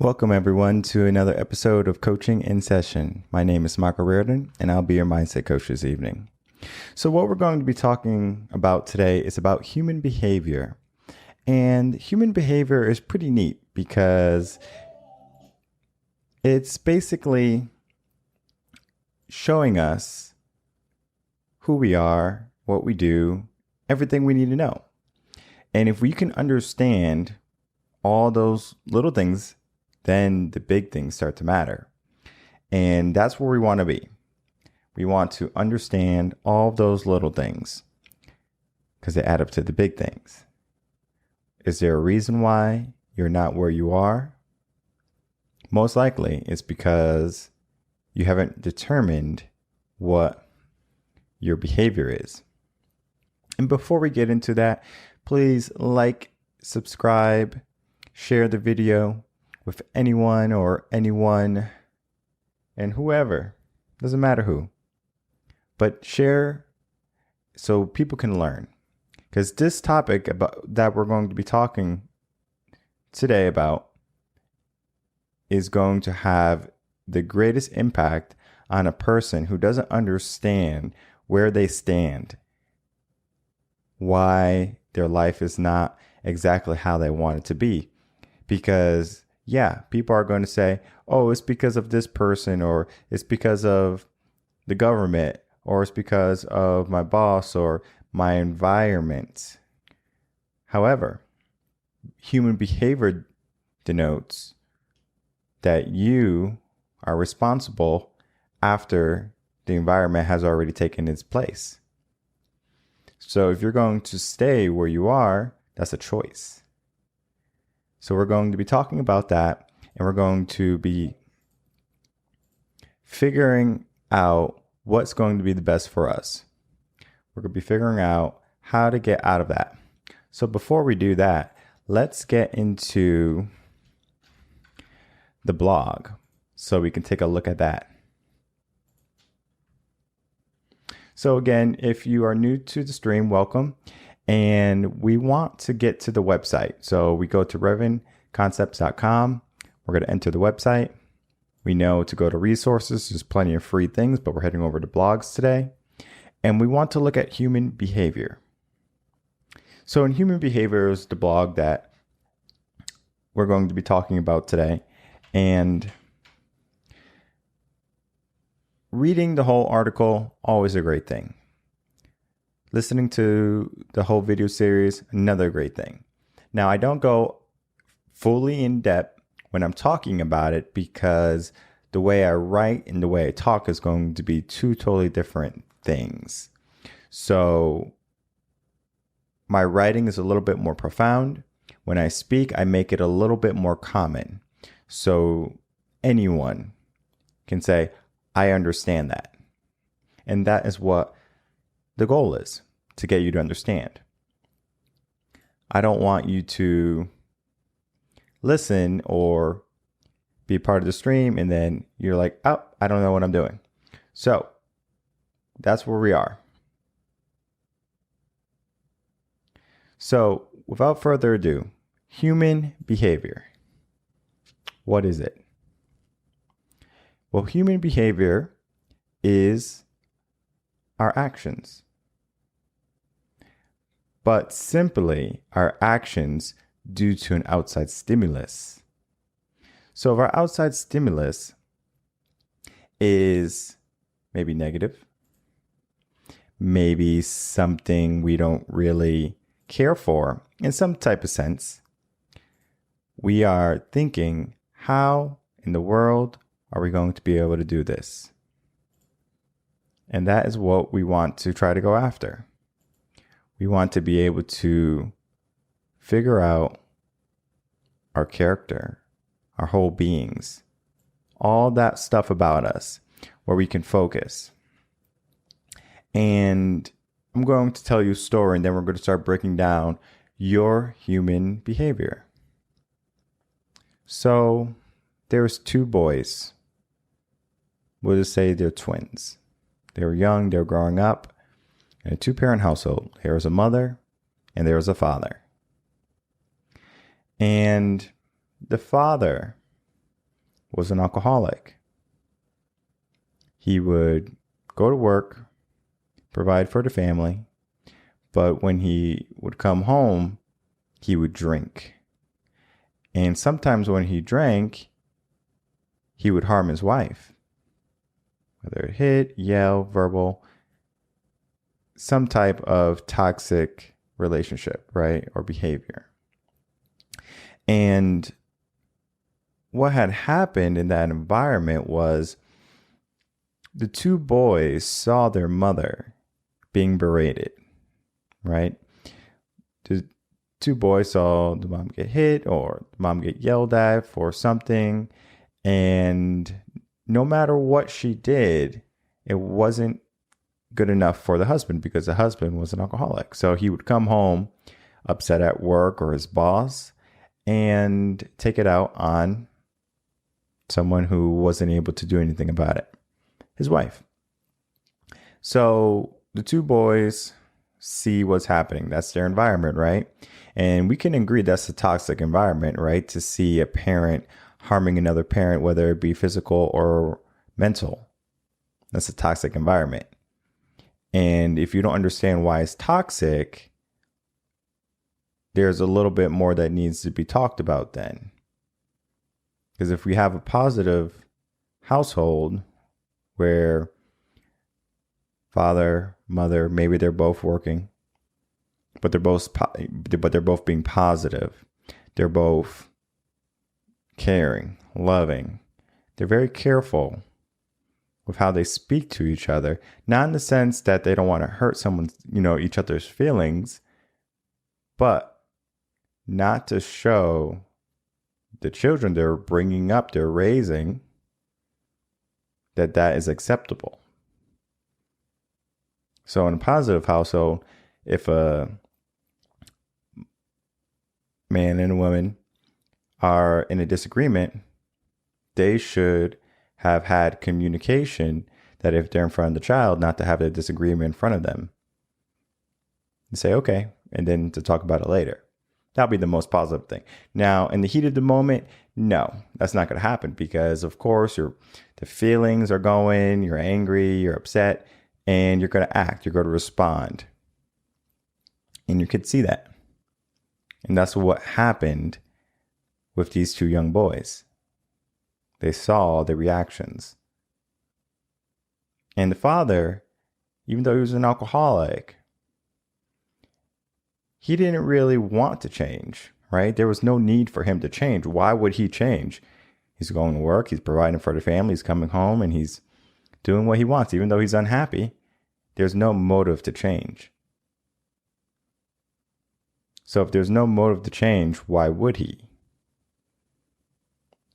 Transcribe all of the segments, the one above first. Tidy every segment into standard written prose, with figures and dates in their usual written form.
Welcome, everyone, to another episode of Coaching in Session. My name is Michael Reardon, and I'll be your mindset coach this evening. So what we're going to be talking about today is about human behavior. And human behavior is pretty neat because it's basically showing us who we are, what we do, everything we need to know. And if we can understand all those little things, then the big things start to matter. And that's where we want to be. We want to understand all of those little things because they add up to the big things. Is there a reason why you're not where you are? Most likely it's because you haven't determined what your behavior is. And before we get into that, please like, subscribe, share the video with anyone and whoever. Doesn't matter who. But share so people can learn. Because this topic that we're going to be talking today about is going to have the greatest impact on a person who doesn't understand where they stand, why their life is not exactly how they want it to be. Because people are going to say, oh, it's because of this person, or it's because of the government, or it's because of my boss or my environment. However, human behavior denotes that you are responsible after the environment has already taken its place. So if you're going to stay where you are, that's a choice. So we're going to be talking about that, and we're going to be figuring out what's going to be the best for us. We're going to be figuring out how to get out of that. So before we do that, let's get into the blog so we can take a look at that. So again, if you are new to the stream, welcome. And we want to get to the website. So we go to revenconcepts.com. We're going to enter the website. We know to go to resources. There's plenty of free things, but we're heading over to blogs today. And we want to look at human behavior. So in human behavior is the blog that we're going to be talking about today. And reading the whole article, always a great thing. Listening to the whole video series, another great thing. Now, I don't go fully in depth when I'm talking about it because the way I write and the way I talk is going to be two totally different things. So my writing is a little bit more profound. When I speak, I make it a little bit more common. So anyone can say, I understand that. And that is what the goal is, to get you to understand. I don't want you to listen or be a part of the stream and then you're like, oh, I don't know what I'm doing. So that's where we are. So without further ado, human behavior. What is it? Well, human behavior is our actions. But simply our actions due to an outside stimulus. So if our outside stimulus is maybe negative, maybe something we don't really care for in some type of sense, we are thinking, how in the world are we going to be able to do this? And that is what we want to try to go after. We want to be able to figure out our character, our whole beings, all that stuff about us where we can focus. And I'm going to tell you a story and then we're going to start breaking down your human behavior. So there's two boys. We'll just say they're twins. They were young, they were growing up in a two-parent household. There was a mother and there was a father. And the father was an alcoholic. He would go to work, provide for the family, but when he would come home, he would drink. And sometimes when he drank, he would harm his wife. Whether hit, yell, verbal, some type of toxic relationship, right? Or behavior. And what had happened in that environment was the two boys saw their mother being berated, right? The two boys saw the mom get hit or the mom get yelled at for something. And no matter what she did, it wasn't good enough for the husband because the husband was an alcoholic. So he would come home upset at work or his boss and take it out on someone who wasn't able to do anything about it, his wife. So the two boys see what's happening. That's their environment, right? And we can agree that's a toxic environment, right? To see a parent harming another parent, whether it be physical or mental. That's a toxic environment. And if you don't understand why it's toxic, there's a little bit more that needs to be talked about then. Because if we have a positive household where father, mother, maybe they're both working, but they're both being positive. They're both caring, loving. They're very careful with how they speak to each other, not in the sense that they don't want to hurt someone's, each other's feelings, but not to show the children they're bringing up, they're raising, that is acceptable. So in a positive household, if a man and a woman are in a disagreement, they should have had communication that if they're in front of the child, not to have a disagreement in front of them. And say, okay, and then to talk about it later. That'll be the most positive thing. Now, in the heat of the moment, no, that's not going to happen because, of course, the feelings are going, you're angry, you're upset, and you're going to act, you're going to respond. And your kids see that. And that's what happened with these two young boys. They saw the reactions. And the father, even though he was an alcoholic, he didn't really want to change, right? There was no need for him to change. Why would he change? He's going to work, he's providing for the family, he's coming home, and he's doing what he wants. Even though he's unhappy, there's no motive to change. So if there's no motive to change, why would he?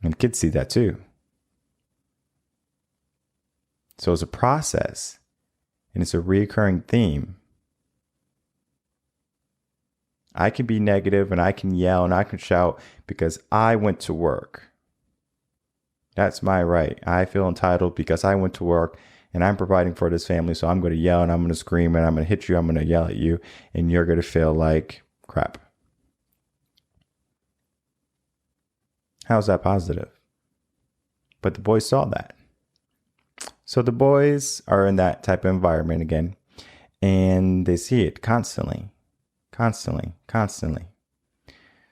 And kids see that too. So it's a process, and it's a recurring theme. I can be negative and I can yell and I can shout because I went to work. That's my right. I feel entitled because I went to work and I'm providing for this family. So I'm going to yell and I'm going to scream and I'm going to hit you. I'm going to yell at you and you're going to feel like crap. How's that positive? But the boys saw that. So the boys are in that type of environment again, and they see it constantly.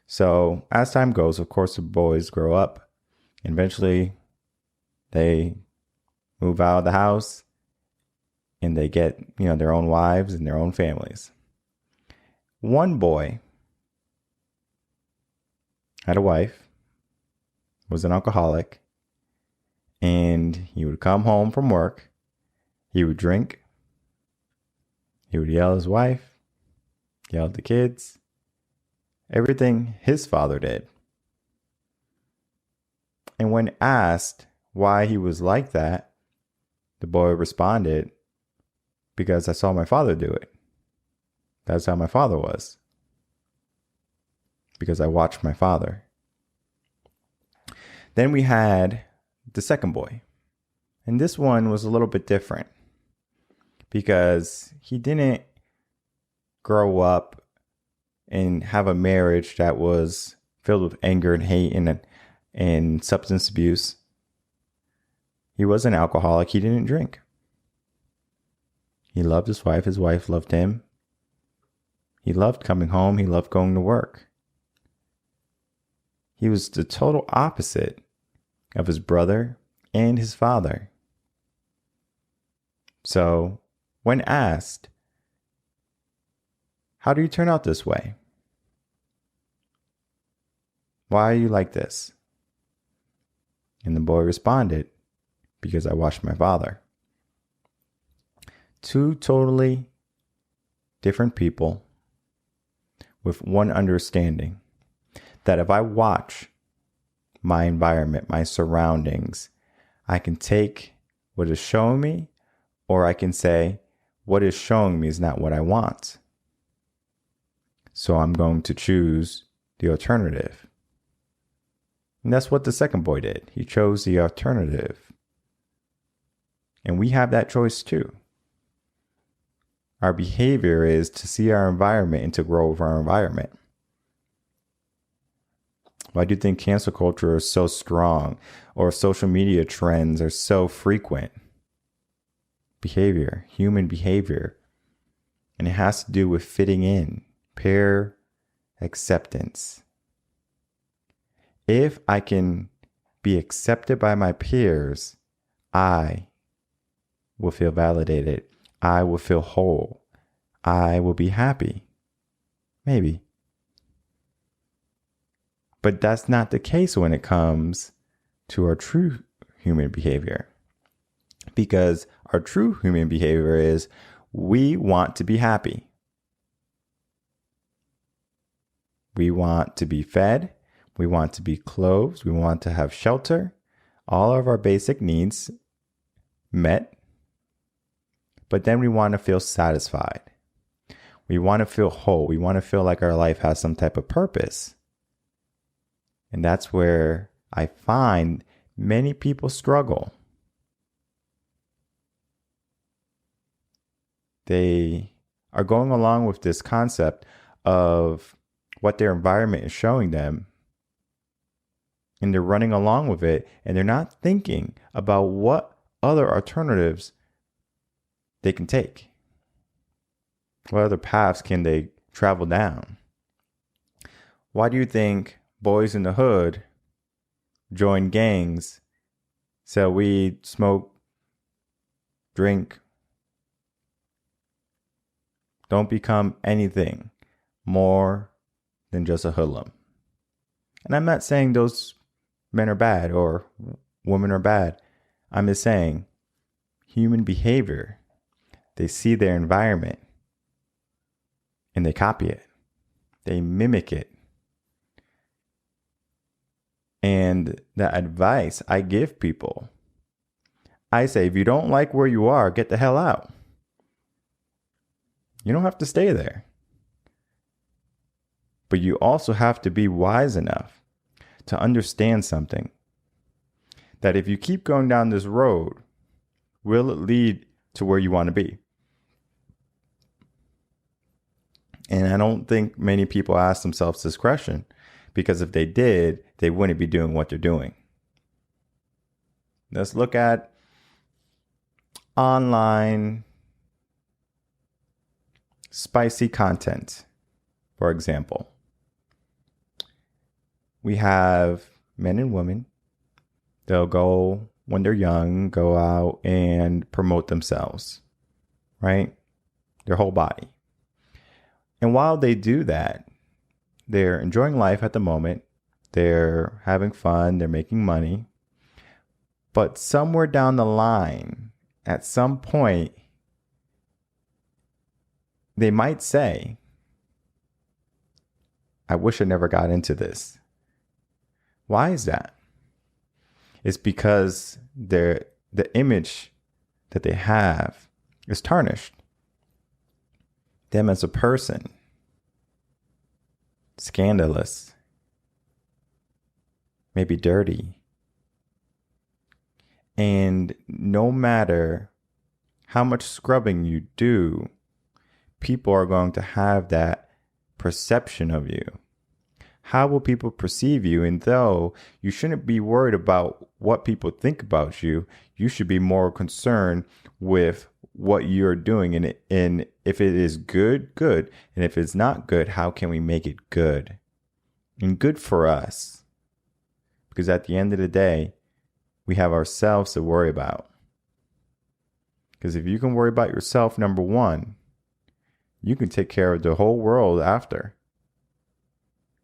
So as time goes, of course, the boys grow up. Eventually, they move out of the house and they get, their own wives and their own families. One boy had a wife, was an alcoholic, and he would come home from work. He would drink. He would yell at his wife, yell at the kids, everything his father did. And when asked why he was like that, the boy responded, because I saw my father do it. That's how my father was. Because I watched my father. Then we had the second boy. And this one was a little bit different because he didn't grow up and have a marriage that was filled with anger and hate and substance abuse. He was an alcoholic. He didn't drink. He loved his wife. His wife loved him. He loved coming home. He loved going to work. He was the total opposite of his brother and his father. So, when asked, how do you turn out this way? Why are you like this? And the boy responded, because I watched my father. Two totally different people with one understanding, that if I watch my environment, my surroundings, I can take what is showing me, or I can say, what is showing me is not what I want. So I'm going to choose the alternative. And that's what the second boy did. He chose the alternative. And we have that choice too. Our behavior is to see our environment and to grow with our environment. Why do you think cancel culture is so strong, or social media trends are so frequent? Behavior, human behavior. And it has to do with fitting in, peer acceptance. If I can be accepted by my peers, I will feel validated. I will feel whole. I will be happy. Maybe. But that's not the case when it comes to our true human behavior. Because our true human behavior is we want to be happy. We want to be fed. We want to be clothed. We want to have shelter. All of our basic needs met. But then we want to feel satisfied. We want to feel whole. We want to feel like our life has some type of purpose. And that's where I find many people struggle. They are going along with this concept of what their environment is showing them. And they're running along with it. And they're not thinking about what other alternatives they can take. What other paths can they travel down? Why do you think boys in the hood join gangs, sell weed, smoke, drink, don't become anything more than just a hoodlum? And I'm not saying those men are bad or women are bad. I'm just saying human behavior. They see their environment and they copy it. They mimic it. And the advice I give people, I say, if you don't like where you are, get the hell out. You don't have to stay there. But you also have to be wise enough to understand something. That if you keep going down this road, will it lead to where you want to be? And I don't think many people ask themselves this question, because if they did, they wouldn't be doing what they're doing. Let's look at online spicy content, for example. We have men and women. They'll go, when they're young, go out and promote themselves, right? Their whole body. And while they do that, they're enjoying life at the moment. They're having fun. They're making money. But somewhere down the line, at some point, they might say, I wish I never got into this. Why is that? It's because the image that they have is tarnished. Them as a person, scandalous, maybe dirty. And no matter how much scrubbing you do, people are going to have that perception of you. How will people perceive you? And though you shouldn't be worried about what people think about you. You should be more concerned with what you're doing, and if it is good, good. And if it's not good, how can we make it good? And good for us. Because at the end of the day, we have ourselves to worry about. Because if you can worry about yourself, number one, you can take care of the whole world after.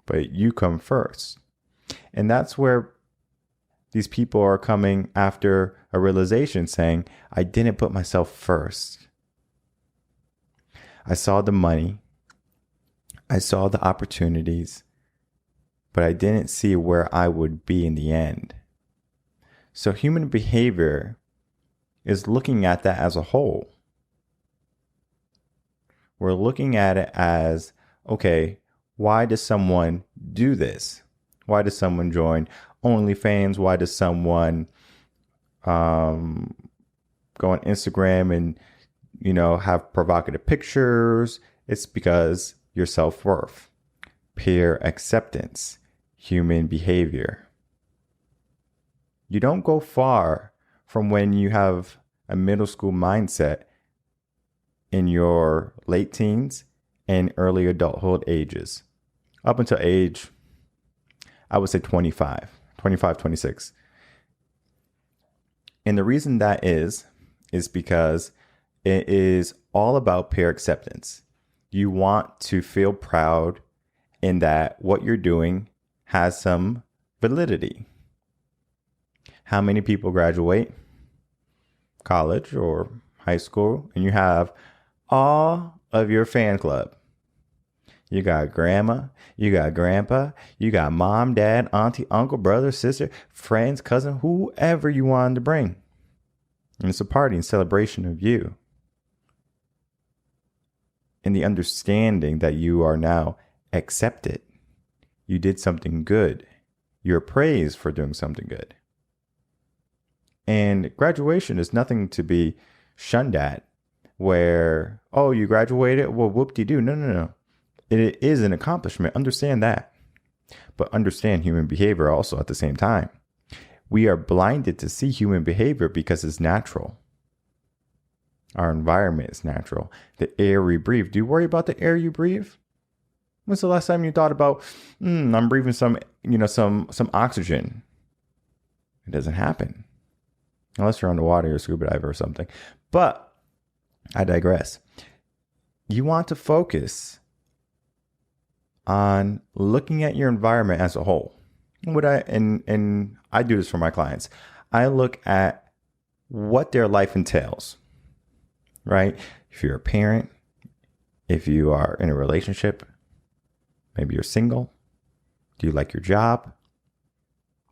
But you come first. And that's where these people are coming after a realization, saying, I didn't put myself first. I saw the money. I saw the opportunities. But I didn't see where I would be in the end. So human behavior is looking at that as a whole. We're looking at it as, okay, why does someone do this? Why does someone join OnlyFans? Why does someone go on Instagram and, have provocative pictures? It's because your self-worth, peer acceptance, human behavior. You don't go far from when you have a middle school mindset in your late teens and early adulthood ages. Up until age, I would say 25, 26. And the reason that is because it is all about peer acceptance. You want to feel proud in that what you're doing has some validity. How many people graduate college or high school and you have all of your fan club? You got grandma, you got grandpa, you got mom, dad, auntie, uncle, brother, sister, friends, cousin, whoever you wanted to bring. And it's a party and celebration of you. And the understanding that you are now accepted. You did something good. You're praised for doing something good. And graduation is nothing to be shunned at where, oh, you graduated? Well, whoop-de-doo. No. It is an accomplishment. Understand that. But understand human behavior also at the same time. We are blinded to see human behavior because it's natural. Our environment is natural. The air we breathe. Do you worry about the air you breathe? When's the last time you thought about, I'm breathing some oxygen? It doesn't happen. Unless you're on the water, you're a scuba diver or something. But I digress. You want to focus on looking at your environment as a whole. And I do this for my clients. I look at what their life entails, right? If you're a parent, if you are in a relationship, maybe you're single. Do you like your job?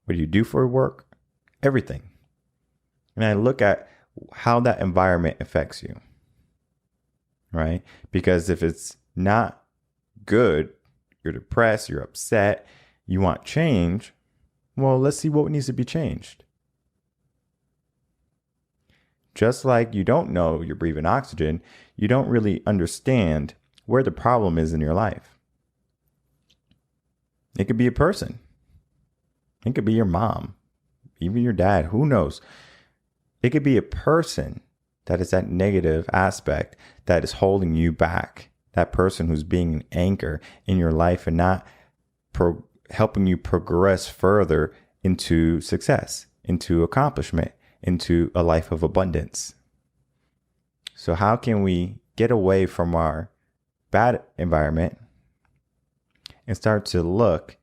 What do you do for work? Everything. And I look at how that environment affects you, right? Because if it's not good, you're depressed, you're upset, you want change, well, let's see what needs to be changed. Just like you don't know you're breathing oxygen, you don't really understand where the problem is in your life. It could be a person. It could be your mom, even your dad, who knows? It could be a person that is that negative aspect that is holding you back. That person who's being an anchor in your life and not helping you progress further into success, into accomplishment, into a life of abundance. So how can we get away from our bad environment and start to look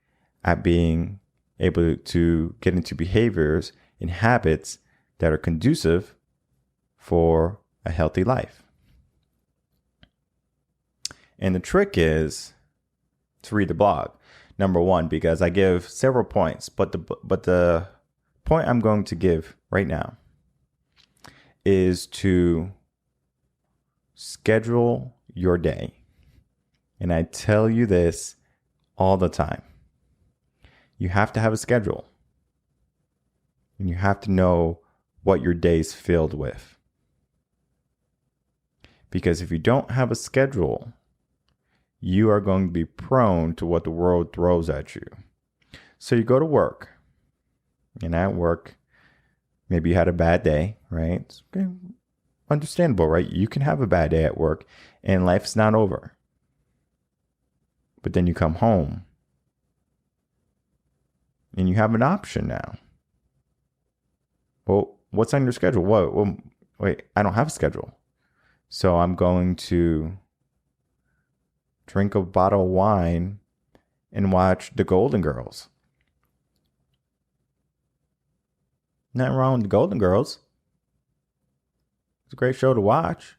at being able to get into behaviors and habits that are conducive for a healthy life? And the trick is to read the blog. Number one, because I give several points, but the point I'm going to give right now is to schedule your day. And I tell you this all the time. You have to have a schedule. And you have to know what your day's filled with. Because if you don't have a schedule, you are going to be prone to what the world throws at you. So you go to work. And at work, Maybe you had a bad day, right? It's okay. Understandable, right? You can have a bad day at work and life's not over. But then you come home and you have an option now. Well, what's on your schedule? What? Well, wait, I don't have a schedule. So I'm going to drink a bottle of wine and watch The Golden Girls. Nothing wrong with The Golden Girls. It's a great show to watch.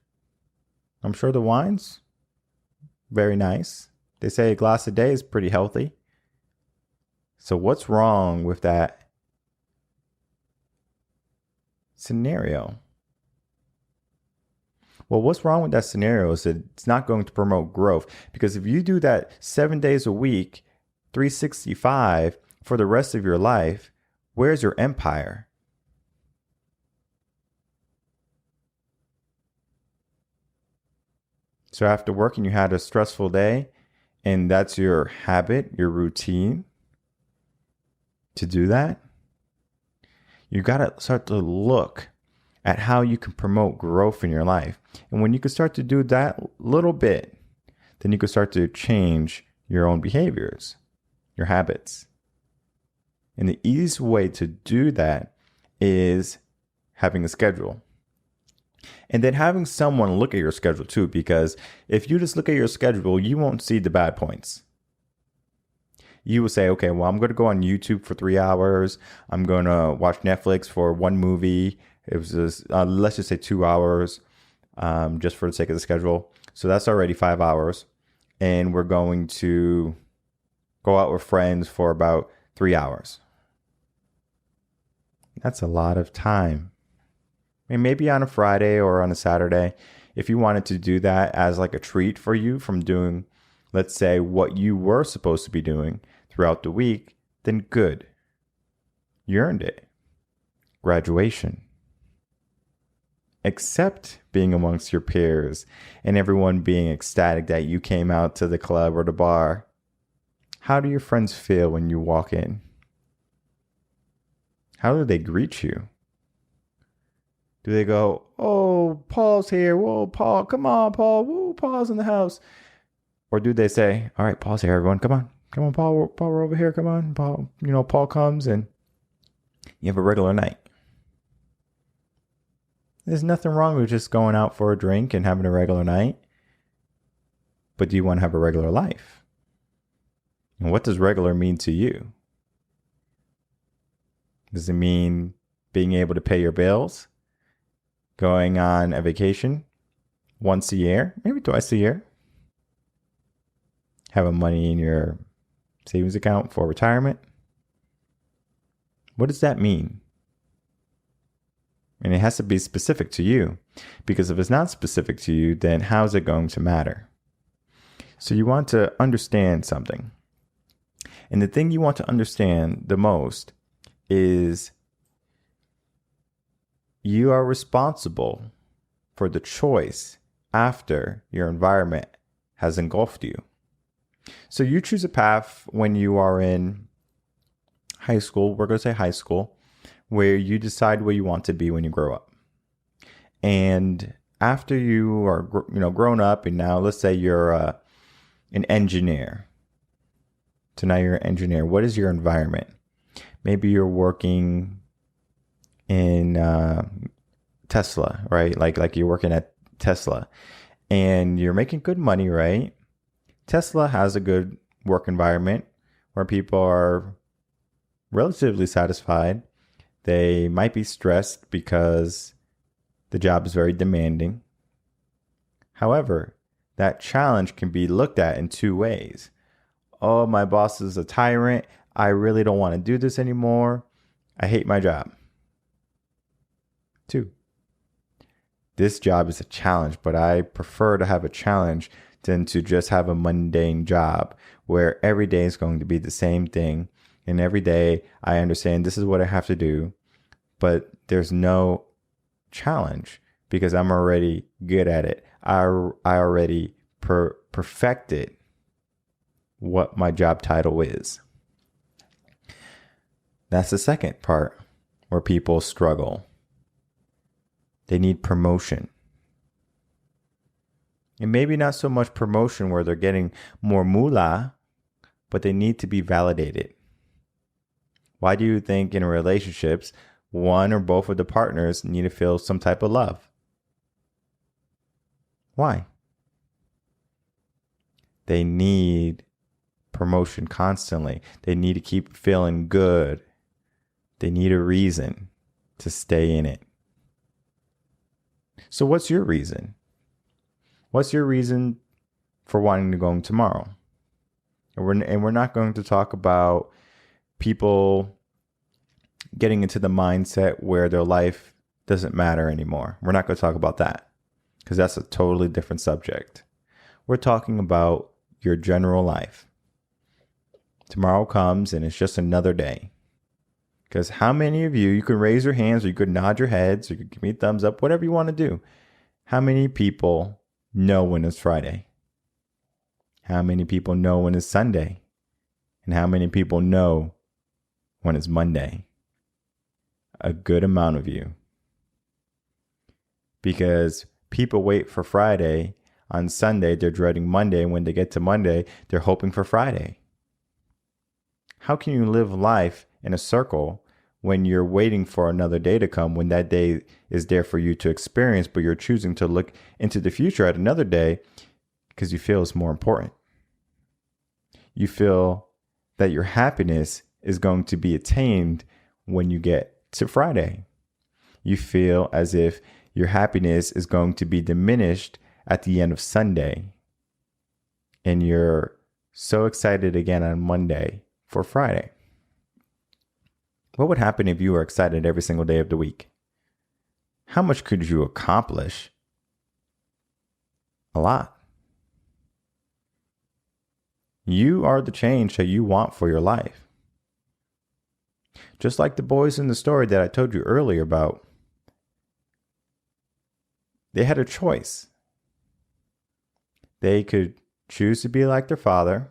I'm sure the wine's very nice. They say a glass a day is pretty healthy. So what's wrong with that scenario? Well, what's wrong with that scenario is that it's not going to promote growth. Because if you do that 7 days a week, 365 for the rest of your life, where's your empire? So after working, you had a stressful day, and that's your habit, your routine to do that. You got to start to look at how you can promote growth in your life. And when you can start to do that little bit, then you can start to change your own behaviors, your habits. And the easiest way to do that is having a schedule. And then having someone look at your schedule too, because if you just look at your schedule, you won't see the bad points. You will say, okay, well, I'm going to go on YouTube for 3 hours. I'm going to watch Netflix for one movie. It was just, let's just say 2 hours, just for the sake of the schedule. So that's already 5 hours. And we're going to go out with friends for about 3 hours. That's a lot of time. And maybe on a Friday or on a Saturday, if you wanted to do that as like a treat for you from doing, let's say, what you were supposed to be doing throughout the week, then good. You earned it. Graduation. Accept being amongst your peers and everyone being ecstatic that you came out to the club or the bar. How do your friends feel when you walk in? How do they greet you? Do they go, oh, Paul's here. Whoa, Paul, come on, Paul. Woo, Paul's in the house. Or do they say, all right, Paul's here, everyone. Come on. Come on, Paul, we're over here. Come on, Paul. Paul comes and you have a regular night. There's nothing wrong with just going out for a drink and having a regular night. But do you want to have a regular life? And what does regular mean to you? Does it mean being able to pay your bills? Going on a vacation once a year, maybe twice a year? Having money in your savings account for retirement? What does that mean? And it has to be specific to you, because if it's not specific to you, then how is it going to matter? So you want to understand something. And the thing you want to understand the most is you are responsible for the choice after your environment has engulfed you. So you choose a path when you are in high school, we're going to say high school, where you decide where you want to be when you grow up. And after you are grown up, and now let's say you're an engineer. So now you're an engineer. What is your environment? Maybe you're working in Tesla, right? Like you're working at Tesla and you're making good money, right? Tesla has a good work environment where people are relatively satisfied. They might be stressed because the job is very demanding. However, that challenge can be looked at in two ways. Oh, my boss is a tyrant. I really don't want to do this anymore. I hate my job. 2, this job is a challenge, but I prefer to have a challenge than to just have a mundane job where every day is going to be the same thing. And every day I understand this is what I have to do, but there's no challenge because I'm already good at it. I already perfected what my job title is. That's the second part where people struggle. They need promotion. And maybe not so much promotion where they're getting more moolah, but they need to be validated. Why do you think in relationships, one or both of the partners need to feel some type of love? Why? They need promotion constantly. They need to keep feeling good. They need a reason to stay in it. So what's your reason? What's your reason for wanting to go home tomorrow? And we're not going to talk about people getting into the mindset where their life doesn't matter anymore. We're not going to talk about that because that's a totally different subject. We're talking about your general life. Tomorrow comes and it's just another day. Because how many of you can raise your hands or you could nod your heads or you could give me a thumbs up, whatever you want to do. How many people know when it's Friday? How many people know when it's Sunday? And how many people know when it's Monday? A good amount of you. Because people wait for Friday. On Sunday, they're dreading Monday. And when they get to Monday, they're hoping for Friday. How can you live life in a circle when you're waiting for another day to come, when that day is there for you to experience, but you're choosing to look into the future at another day because you feel it's more important? You feel that your happiness is going to be attained when you get to Friday. You feel as if your happiness is going to be diminished at the end of Sunday. And you're so excited again on Monday for Friday. What would happen if you were excited every single day of the week? How much could you accomplish? A lot. You are the change that you want for your life. Just like the boys in the story that I told you earlier about, they had a choice. They could choose to be like their father,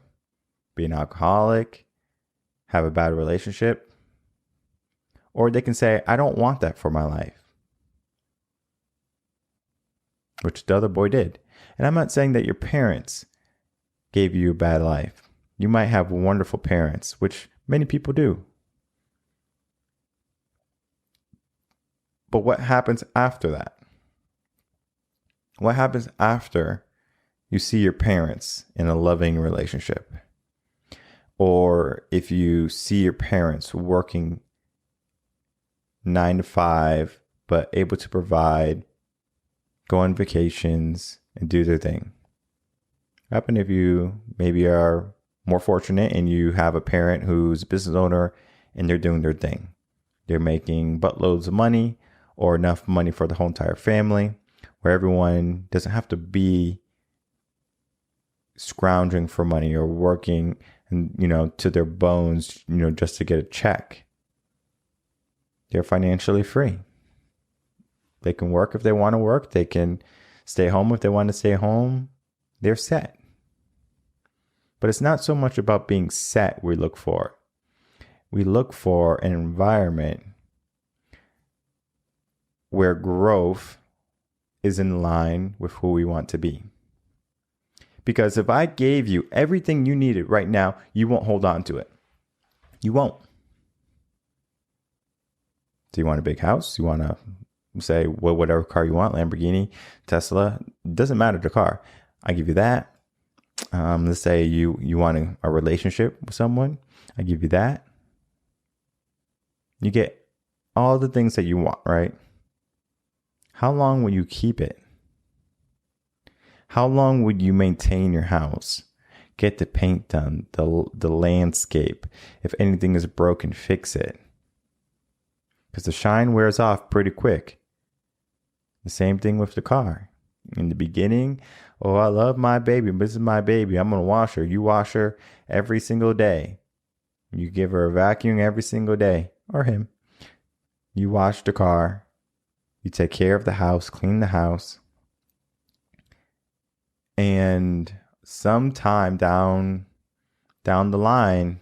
be an alcoholic, have a bad relationship, or they can say, I don't want that for my life. Which the other boy did. And I'm not saying that your parents gave you a bad life. You might have wonderful parents, which many people do. But what happens after that? What happens after you see your parents in a loving relationship? Or if you see your parents working 9 to 5, but able to provide, go on vacations, and do their thing. What happens if you maybe are more fortunate and you have a parent who's a business owner and they're doing their thing? They're making buttloads of money or enough money for the whole entire family, where everyone doesn't have to be scrounging for money or working and, to their bones, just to get a check. They're financially free. They can work if they want to work. They can stay home if they want to stay home. They're set. But it's not so much about being set we look for. We look for an environment where growth is in line with who we want to be. Because if I gave you everything you needed right now, you won't hold on to it. You won't. Do you want a big house? You want to say, well, whatever car you want, Lamborghini, Tesla, doesn't matter the car. I give you that. Let's say you want a relationship with someone. I give you that. You get all the things that you want, right? How long will you keep it? How long would you maintain your house? Get the paint done, the landscape. If anything is broken, fix it. Because the shine wears off pretty quick. The same thing with the car. In the beginning, oh, I love my baby. This is my baby. I'm going to wash her. You wash her every single day. You give her a vacuum every single day. Or him. You wash the car. You take care of the house. Clean the house. And sometime down the line,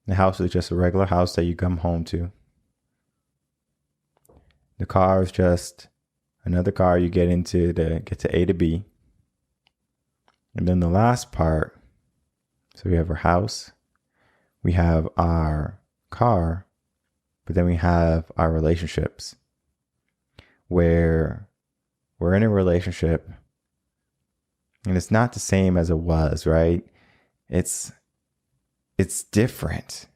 the house is just a regular house that you come home to. The car is just another car you get into to get to A to B. And then the last part, so we have our house, we have our car, but then we have our relationships, where we're in a relationship and it's not the same as it was, right? It's different.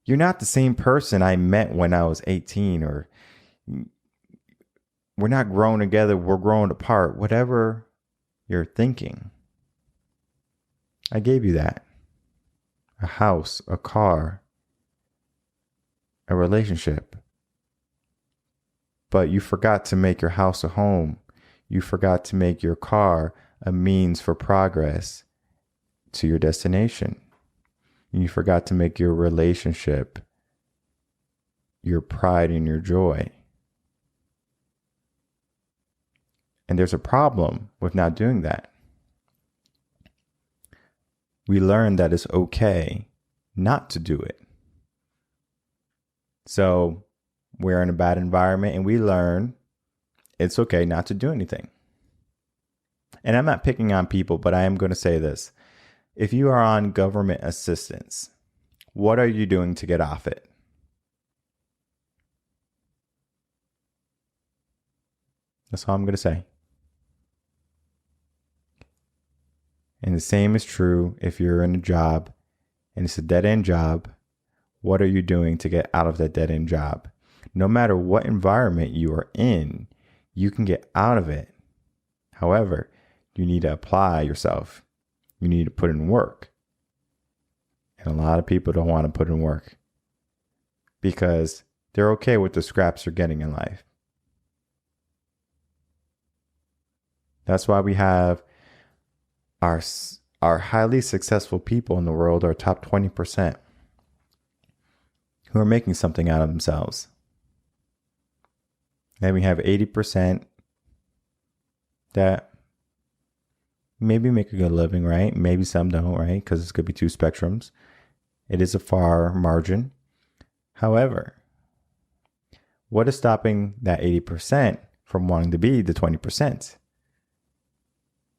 You're not the same person I met when I was 18, or we're not growing together, we're growing apart. Whatever you're thinking, I gave you that. A house, a car, a relationship. But you forgot to make your house a home. You forgot to make your car a means for progress to your destination. You forgot to make your relationship your pride and your joy. And there's a problem with not doing that. We learn that it's okay not to do it. So we're in a bad environment and we learn it's okay not to do anything. And I'm not picking on people, but I am going to say this. If you are on government assistance, what are you doing to get off it? That's all I'm going to say. And the same is true if you're in a job and it's a dead-end job. What are you doing to get out of that dead-end job? No matter what environment you are in, you can get out of it. However, you need to apply yourself. You need to put in work. And a lot of people don't want to put in work because they're okay with the scraps they're getting in life. That's why we have our highly successful people in the world, our top 20%, who are making something out of themselves. Then we have 80% that maybe make a good living, right? Maybe some don't, right? Because this could be two spectrums. It is a far margin. However, what is stopping that 80% from wanting to be the 20%?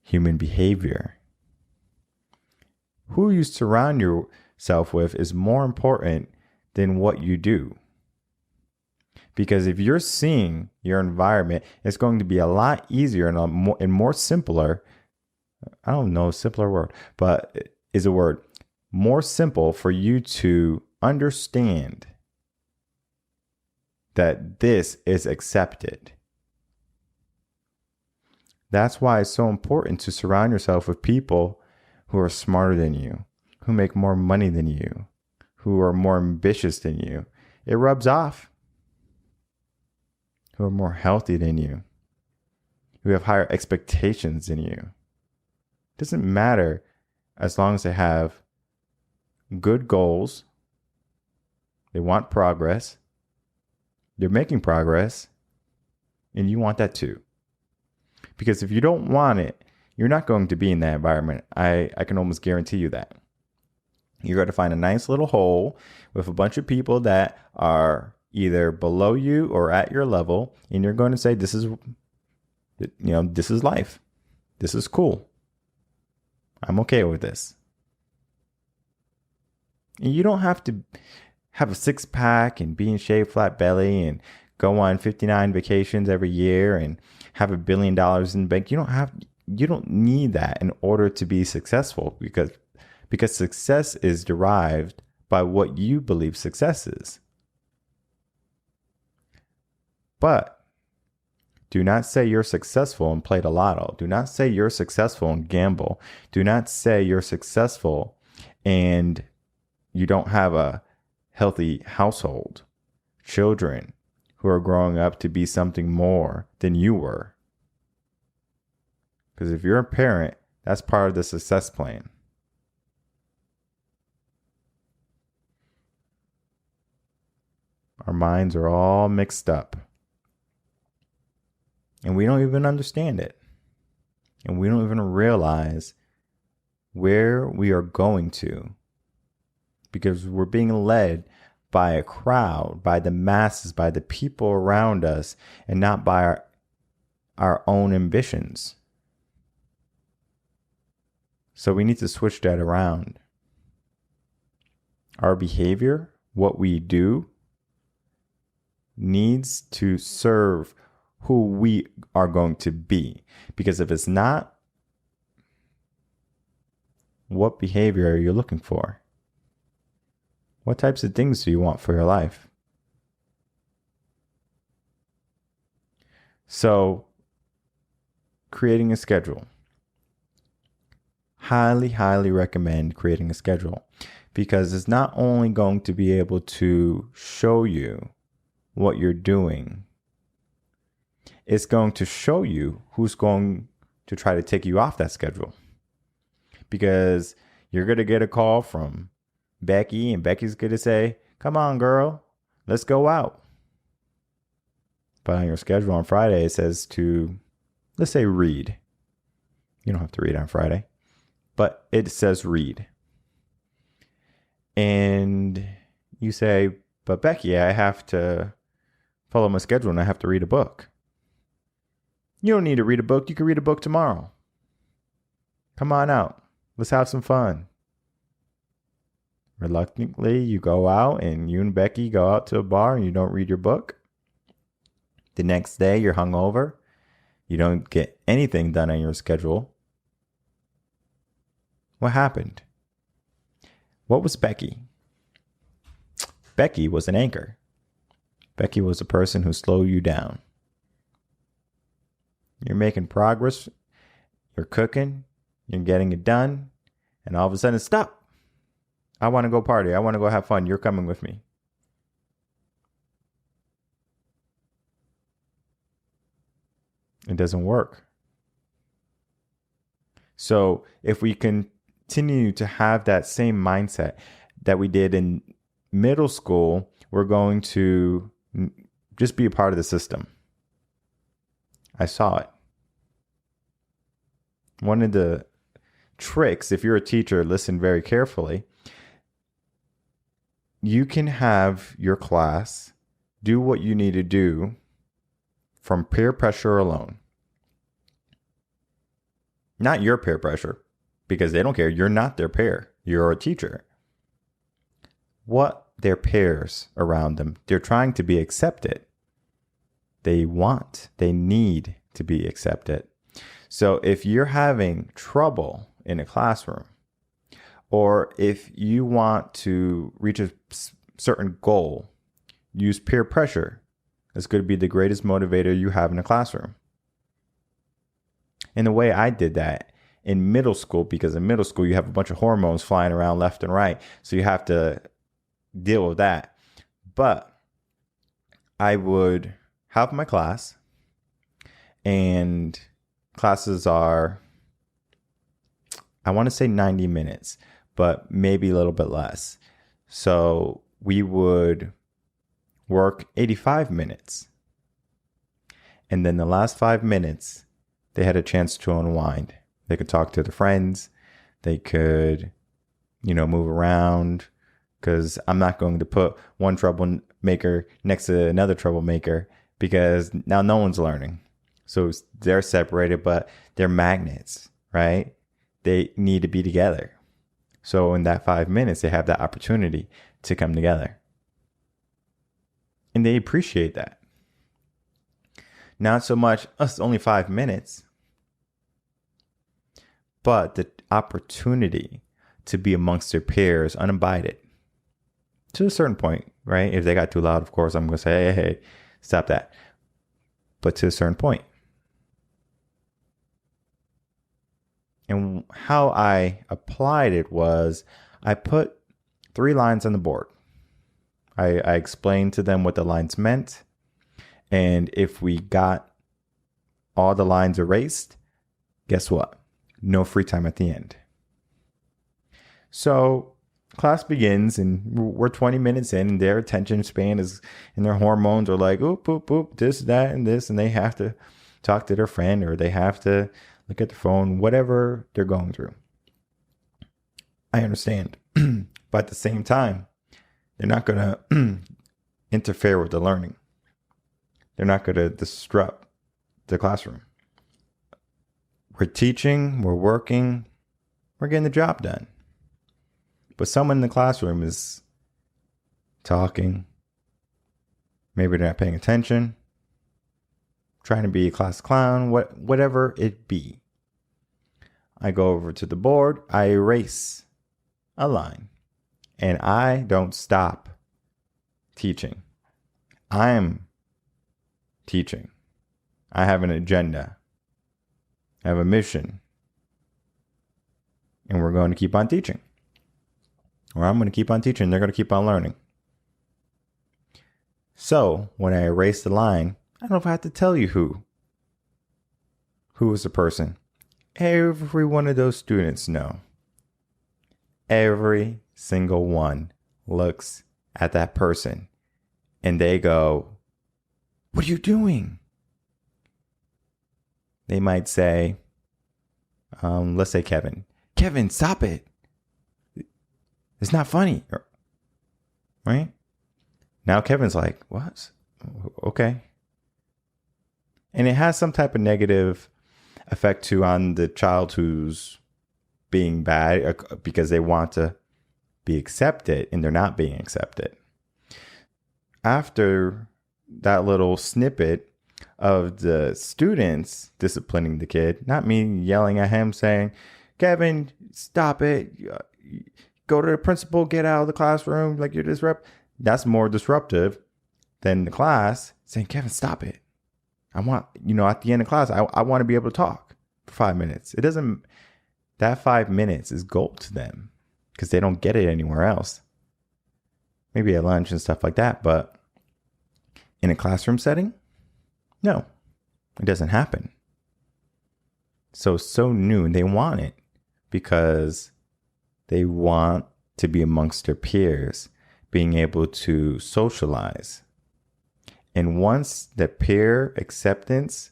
Human behavior. Who you surround yourself with is more important than what you do. Because if you're seeing your environment, it's going to be a lot easier and more simpler. I don't know, simpler word, but is a word more simple for you to understand that this is accepted. That's why it's so important to surround yourself with people who are smarter than you, who make more money than you, who are more ambitious than you. It rubs off. Who are more healthy than you, who have higher expectations than you. It doesn't matter as long as they have good goals, they want progress, they're making progress, and you want that too. Because if you don't want it, you're not going to be in that environment. I can almost guarantee you that. You're going to find a nice little hole with a bunch of people that are either below you or at your level, and you're going to say, this is life. This is cool. I'm okay with this. And you don't have to have a six-pack and be in shape, flat belly, and go on 59 vacations every year and have $1 billion in the bank. You don't need that in order to be successful, because success is derived by what you believe success is. But do not say you're successful and play the lotto. Do not say you're successful and gamble. Do not say you're successful and you don't have a healthy household, children who are growing up to be something more than you were. Because if you're a parent, that's part of the success plan. Our minds are all mixed up. And we don't even understand it. And we don't even realize where we are going to. Because we're being led by a crowd, by the masses, by the people around us, and not by our own ambitions. So we need to switch that around. Our behavior, what we do, needs to serve who we are going to be. Because if it's not, what behavior are you looking for? What types of things do you want for your life? So, creating a schedule. Highly, highly recommend creating a schedule, because it's not only going to be able to show you what you're doing, it's going to show you who's going to try to take you off that schedule. Because you're going to get a call from Becky, and Becky's going to say, "Come on, girl, let's go out." But on your schedule on Friday, it says to, let's say, read. You don't have to read on Friday, but it says read. And you say, "But Becky, I have to follow my schedule and I have to read a book." You don't need to read a book. You can read a book tomorrow. Come on out. Let's have some fun. Reluctantly, you go out and you and Becky go out to a bar and you don't read your book. The next day, you're hungover. You don't get anything done on your schedule. What happened? What was Becky? Becky was an anchor. Becky was a person who slowed you down. You're making progress. You're cooking. You're getting it done. And all of a sudden, stop. I want to go party. I want to go have fun. You're coming with me. It doesn't work. So if we continue to have that same mindset that we did in middle school, we're going to just be a part of the system. I saw it. One of the tricks, if you're a teacher, listen very carefully. You can have your class do what you need to do from peer pressure alone. Not your peer pressure, because they don't care. You're not their peer. You're a teacher. What their peers around them, they're trying to be accepted. They need to be accepted. So if you're having trouble in a classroom, or if you want to reach a certain goal, use peer pressure. It's going to be the greatest motivator you have in a classroom. And the way I did that in middle school, because in middle school you have a bunch of hormones flying around left and right, so you have to deal with that. But I would have my class, and classes are, I want to say 90 minutes, but maybe a little bit less. So we would work 85 minutes. And then the last 5 minutes, they had a chance to unwind. They could talk to their friends. They could, move around, because I'm not going to put one troublemaker next to another troublemaker, because now no one's learning. So they're separated, but they're magnets, right? They need to be together. So in that 5 minutes, they have that opportunity to come together. And they appreciate that. Not so much, it's only 5 minutes, but the opportunity to be amongst their peers uninvited. To a certain point, right? If they got too loud, of course, I'm going to say, hey, stop that. But to a certain point. And how I applied it was, I put 3 lines on the board. I explained to them what the lines meant. And if we got all the lines erased, guess what? No free time at the end. So class begins, and we're 20 minutes in, and their attention span is, and their hormones are like, oop, oop, oop, this, that, and this. And they have to talk to their friend, or they have to look at the phone, whatever they're going through. I understand. But at the same time, They're not going to interfere with the learning. They're not going to disrupt the classroom. We're teaching, we're working, we're getting the job done. But someone in the classroom is talking. Maybe they're not paying attention, trying to be a class clown, whatever it be. I go over to the board, I erase a line, and I don't stop teaching. I'm teaching. I have an agenda. I have a mission. And we're going to keep on teaching. Or I'm going to keep on teaching. They're going to keep on learning. So when I erase the line, I don't know if I have to tell you who. Who is the person? Every one of those students know. Every single one looks at that person and they go, "What are you doing?" They might say, let's say Kevin. "Kevin, stop it. It's not funny." Right? Now Kevin's like, "What? Okay." And it has some type of negative effect too on the child who's being bad because they want to be accepted and they're not being accepted. After that little snippet of the students disciplining the kid, not me yelling at him saying, "Kevin, stop it. Go to the principal, get out of the classroom like you're disrupt." That's more disruptive than the class saying, "Kevin, stop it. I want, at the end of class, I want to be able to talk for 5 minutes." That 5 minutes is gold to them because they don't get it anywhere else. Maybe at lunch and stuff like that. But in a classroom setting, no, it doesn't happen. So new, and they want it because they want to be amongst their peers, being able to socialize. And once the peer acceptance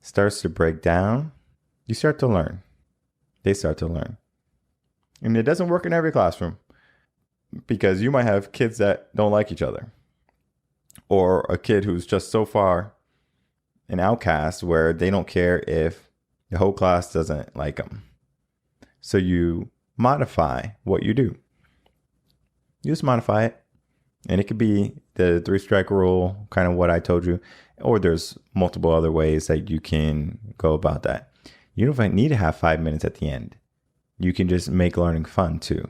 starts to break down, you start to learn. They start to learn. And it doesn't work in every classroom because you might have kids that don't like each other, or a kid who's just so far an outcast where they don't care if the whole class doesn't like them. So you modify what you do. You just modify it. And it could be the 3-strike rule, kind of what I told you, or there's multiple other ways that you can go about that. You don't need to have 5 minutes at the end. You can just make learning fun too.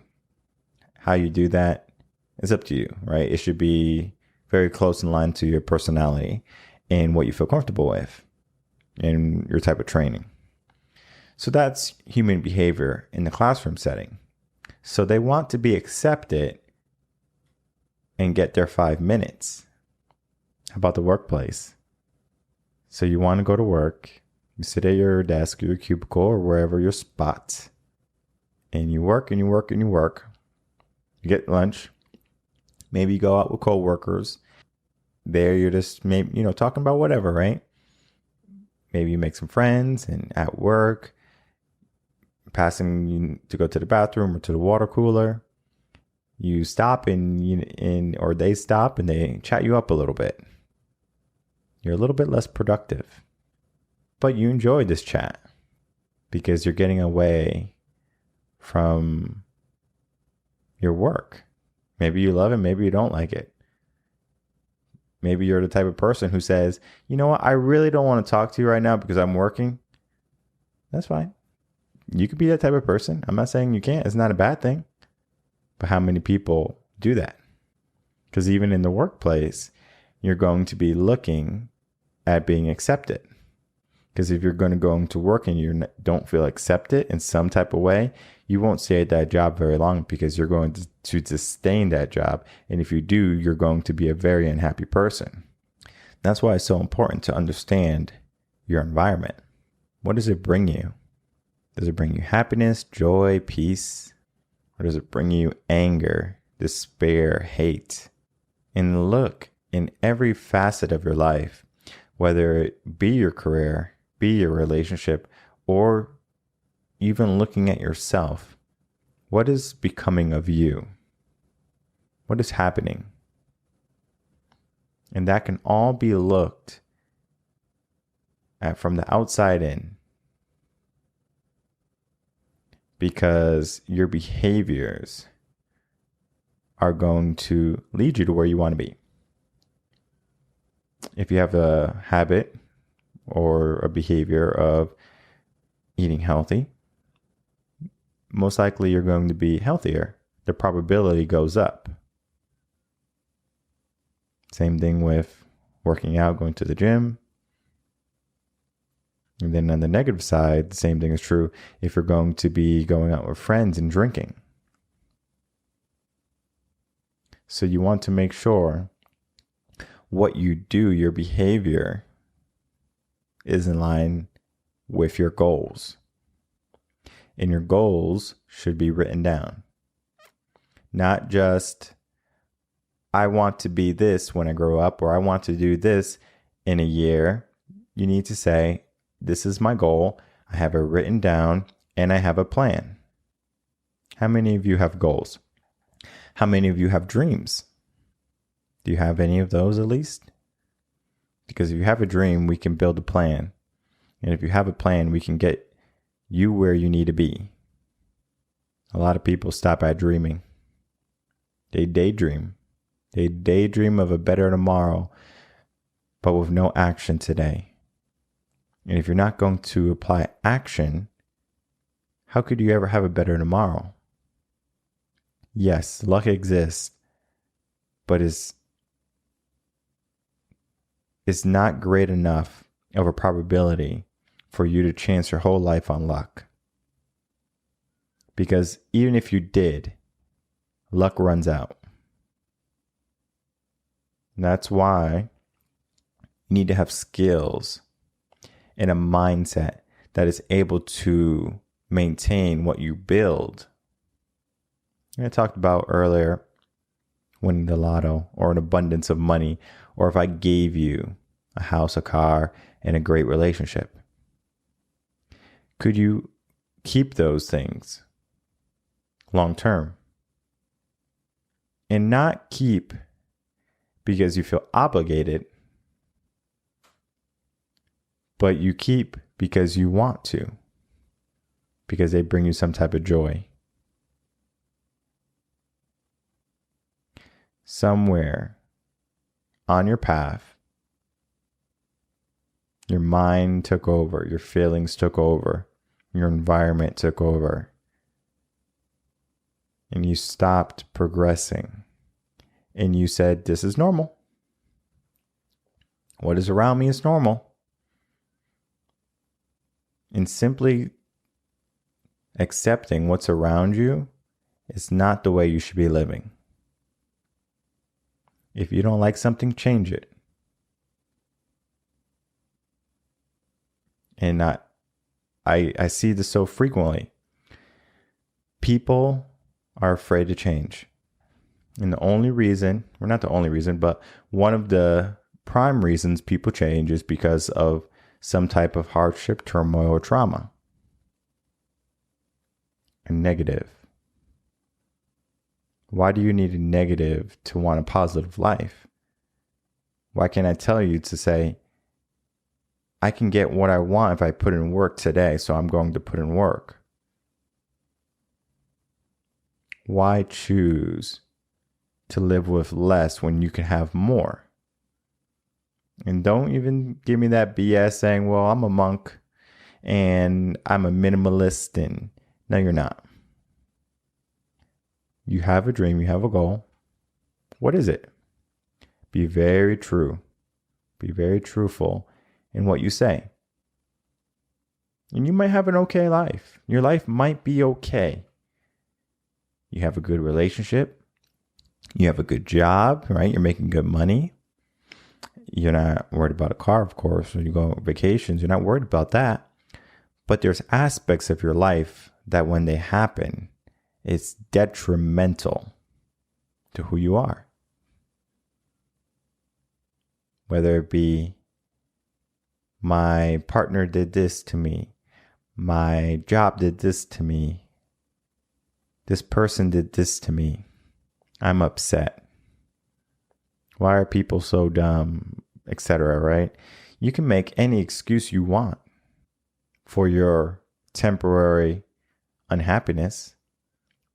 How you do that is up to you, right? It should be very close in line to your personality and what you feel comfortable with and your type of training. So that's human behavior in the classroom setting. So they want to be accepted and get their 5 minutes. How about the workplace? So you want to go to work, you sit at your desk, your cubicle, or wherever your spot, and you work and you work and you work. You get lunch. Maybe you go out with coworkers. There you're just maybe, talking about whatever, right? Maybe you make some friends, and at work, passing you to go to the bathroom or to the water cooler, you stop or they stop and they chat you up a little bit. You're a little bit less productive, but you enjoy this chat because you're getting away from your work. Maybe you love it, maybe you don't like it. Maybe you're the type of person who says, "You know what, I really don't want to talk to you right now because I'm working." That's fine. You could be that type of person. I'm not saying you can't. It's not a bad thing. But how many people do that? Because even in the workplace, you're going to be looking at being accepted. Because if you're going to go into work and you don't feel accepted in some type of way, you won't stay at that job very long because you're going to sustain that job. And if you do, you're going to be a very unhappy person. That's why it's so important to understand your environment. What does it bring you? Does it bring you happiness, joy, peace? Or does it bring you anger, despair, hate? And look, in every facet of your life, whether it be your career, be your relationship, or even looking at yourself, what is becoming of you? What is happening? And that can all be looked at from the outside in, because your behaviors are going to lead you to where you want to be. If you have a habit or a behavior of eating healthy, most likely you're going to be healthier. The probability goes up. Same thing with working out, going to the gym. And then on the negative side, the same thing is true if you're going to be going out with friends and drinking. So you want to make sure what you do, your behavior, is in line with your goals. And your goals should be written down. Not just, I want to be this when I grow up, or I want to do this in a year. You need to say, this is my goal. I have it written down and I have a plan. How many of you have goals? How many of you have dreams? Do you have any of those at least? Because if you have a dream, we can build a plan. And if you have a plan, we can get you where you need to be. A lot of people stop at dreaming. They daydream. They daydream of a better tomorrow, but with no action today. And if you're not going to apply action, how could you ever have a better tomorrow? Yes, luck exists, but it's not great enough of a probability for you to chance your whole life on luck. Because even if you did, luck runs out. And that's why you need to have skills and a mindset that is able to maintain what you build. I talked about earlier winning the lotto or an abundance of money, or if I gave you a house, a car, and a great relationship. Could you keep those things long term? And not keep because you feel obligated, but you keep because you want to, because they bring you some type of joy. Somewhere on your path, your mind took over, your feelings took over, your environment took over, and you stopped progressing. And you said, this is normal. What is around me is normal. And simply accepting what's around you is not the way you should be living. If you don't like something, change it. And I see this so frequently. People are afraid to change. And the only reason, or not the only reason, but one of the prime reasons people change is because of some type of hardship, turmoil, or trauma. A negative. Why do you need a negative to want a positive life? Why can't I tell you to say, I can get what I want if I put in work today, so I'm going to put in work? Why choose to live with less when you can have more? And don't even give me that BS saying, well, I'm a monk and I'm a minimalist. And no, you're not. You have a dream, you have a goal. What is it? Be very true. Be very truthful in what you say. And you might have an okay life. Your life might be okay. You have a good relationship. You have a good job, right? You're making good money. You're not worried about a car, of course. When you go on vacations, you're not worried about that. But there's aspects of your life that when they happen, it's detrimental to who you are. Whether it be, my partner did this to me, my job did this to me, this person did this to me, I'm upset. Why are people so dumb, etc., right? You can make any excuse you want for your temporary unhappiness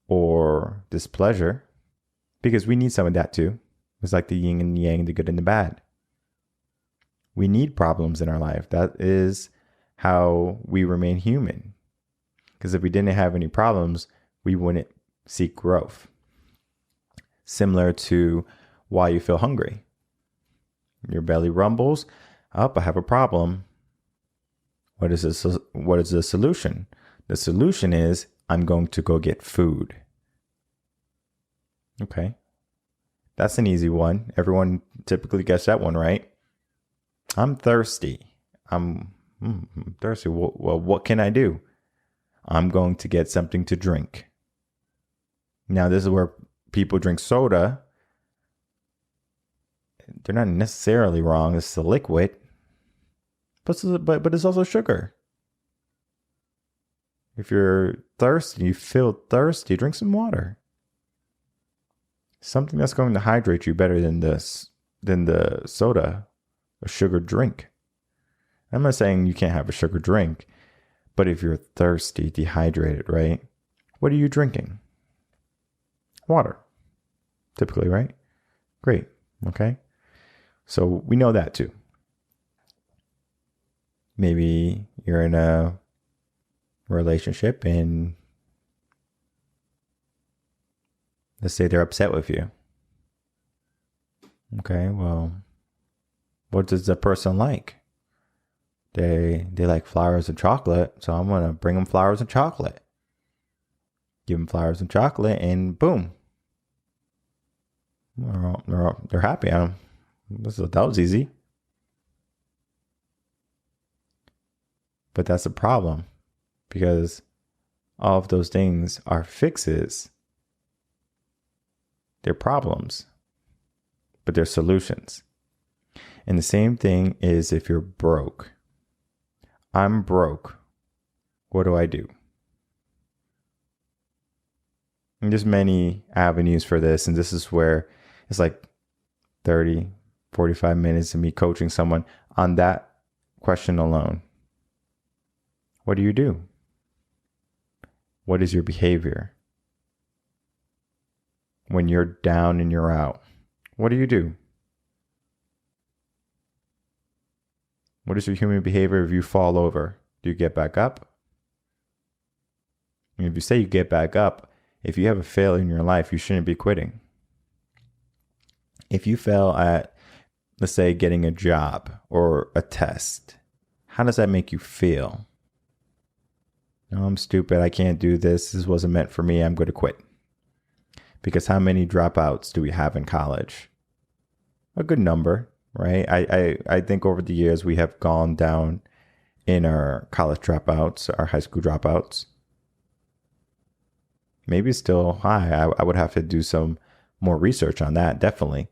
or displeasure, because we need some of that too. It's like the yin and yang, the good and the bad. We need problems in our life. That is how we remain human. Because if we didn't have any problems, we wouldn't seek growth. Similar to why you feel hungry. Your belly rumbles. Up, I have a problem. What is the solution? The solution is I'm going to go get food. Okay. That's an easy one. Everyone typically gets that one, right? I'm thirsty. I'm thirsty. Well, what can I do? I'm going to get something to drink. Now, this is where people drink soda. They're not necessarily wrong. It's a liquid. But it's also sugar. If you're thirsty, you feel thirsty, drink some water. Something that's going to hydrate you better than the soda, a sugar drink. I'm not saying you can't have a sugar drink, but if you're thirsty, dehydrated, right? What are you drinking? Water, typically, right? Great. Okay. So we know that too. Maybe you're in a relationship and let's say they're upset with you. Okay, well, what does the person like? They like flowers and chocolate, so I'm gonna bring them flowers and chocolate. Give them flowers and chocolate, and boom, they're happy. That was easy. But that's a problem, because all of those things are fixes. They're problems, but they're solutions. And the same thing is if you're broke. I'm broke. What do I do? And there's many avenues for this. And this is where it's like 30, 45 minutes of me coaching someone on that question alone. What do you do? What is your behavior? When you're down and you're out, what do you do? What is your human behavior if you fall over? Do you get back up? And if you say you get back up, if you have a failure in your life, you shouldn't be quitting. If you fail at, let's say, getting a job or a test, how does that make you feel? No, I'm stupid. I can't do this. This wasn't meant for me. I'm going to quit. Because how many dropouts do we have in college? A good number, right? I think over the years we have gone down in our college dropouts, our high school dropouts. Maybe it's still high. I would have to do some more research on that, definitely.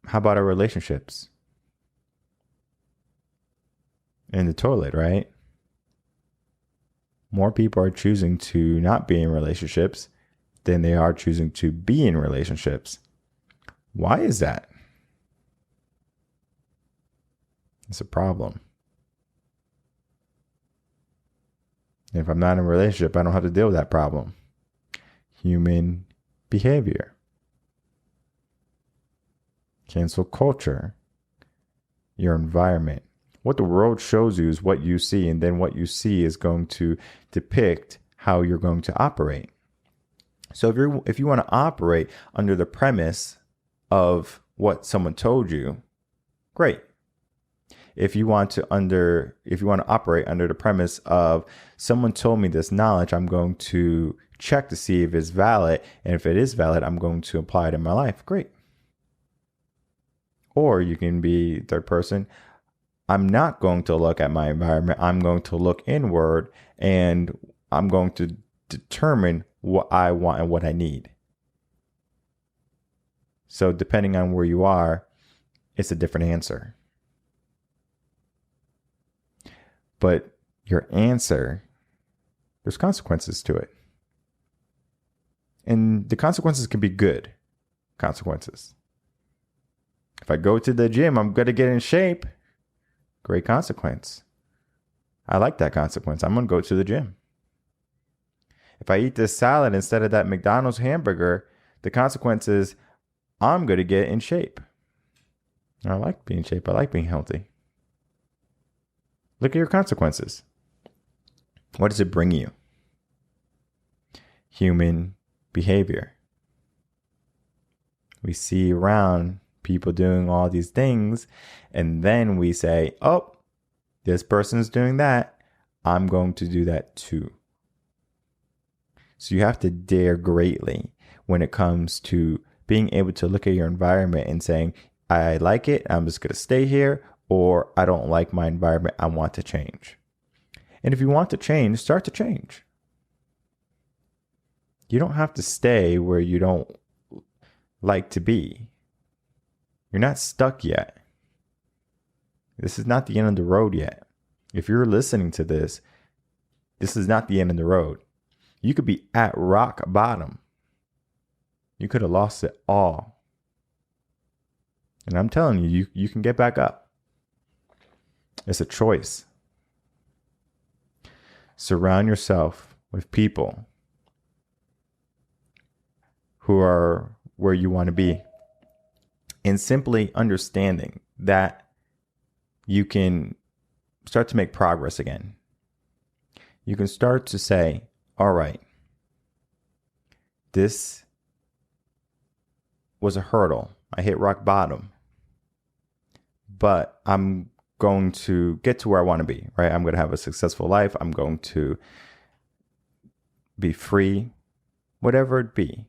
How about our relationships? In the toilet, right? More people are choosing to not be in relationships than they are choosing to be in relationships. Why is that? It's a problem. If I'm not in a relationship, I don't have to deal with that problem. Human behavior. Cancel culture. Your environment. What the world shows you is what you see, and then what you see is going to depict how you're going to operate. So if you want to operate under the premise of what someone told you, great. If you want to operate under the premise of someone told me this knowledge, I'm going to check to see if it's valid, and if it is valid, I'm going to apply it in my life. Great. Or you can be third person. I'm not going to look at my environment. I'm going to look inward, and I'm going to determine what I want and what I need. So depending on where you are, it's a different answer. But your answer, there's consequences to it. And the consequences can be good. consequences. If I go to the gym, I'm going to get in shape. Great consequence. I like that consequence. I'm going to go to the gym. If I eat this salad instead of that McDonald's hamburger, the consequence is I'm going to get in shape. I like being in shape. I like being healthy. Look at your consequences. What does it bring you? Human behavior. We see around people doing all these things, and then we say, oh, this person's doing that. I'm going to do that too. So you have to dare greatly when it comes to being able to look at your environment and saying, I like it, I'm just going to stay here, or I don't like my environment, I want to change. And if you want to change, start to change. You don't have to stay where you don't like to be. You're not stuck yet. This is not the end of the road yet. If you're listening to this, this is not the end of the road. You could be at rock bottom. You could have lost it all. And I'm telling you, you can get back up. It's a choice. Surround yourself with people who are where you want to be. And simply understanding that you can start to make progress again. You can start to say, all right, this was a hurdle. I hit rock bottom. But I'm going to get to where I want to be, right? I'm going to have a successful life. I'm going to be free, whatever it be,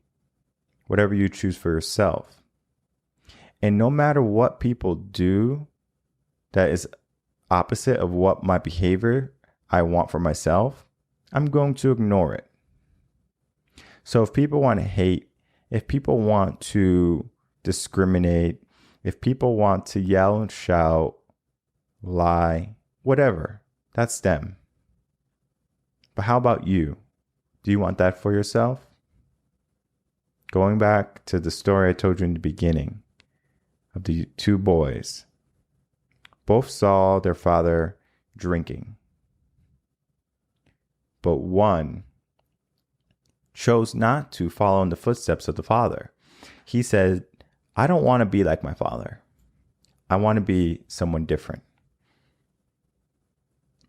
whatever you choose for yourself. And no matter what people do that is opposite of what my behavior I want for myself, I'm going to ignore it. So if people want to hate, if people want to discriminate, if people want to yell and shout, lie, whatever, that's them. But how about you? Do you want that for yourself? Going back to the story I told you in the beginning of the two boys, both saw their father drinking. But one chose not to follow in the footsteps of the father. He said, I don't want to be like my father. I want to be someone different.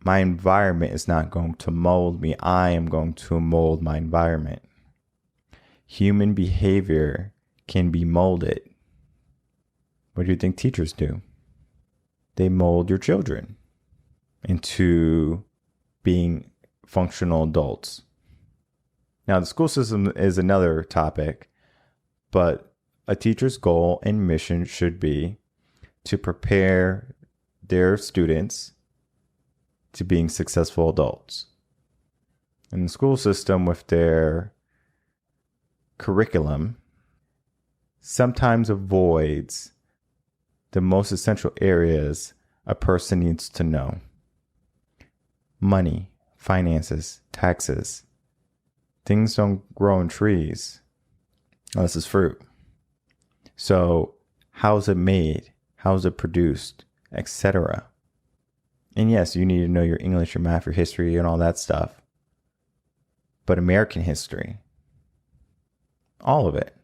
My environment is not going to mold me. I am going to mold my environment. Human behavior can be molded. What do you think teachers do? They mold your children into being functional adults. Now, the school system is another topic, but a teacher's goal and mission should be to prepare their students to being successful adults. And the school system, with their curriculum, sometimes avoids the most essential areas a person needs to know. Money, finances, taxes. Things don't grow on trees unless it's fruit. So how's it made? How's it produced? Etc. And yes, you need to know your English, your math, your history, and all that stuff. But American history, all of it.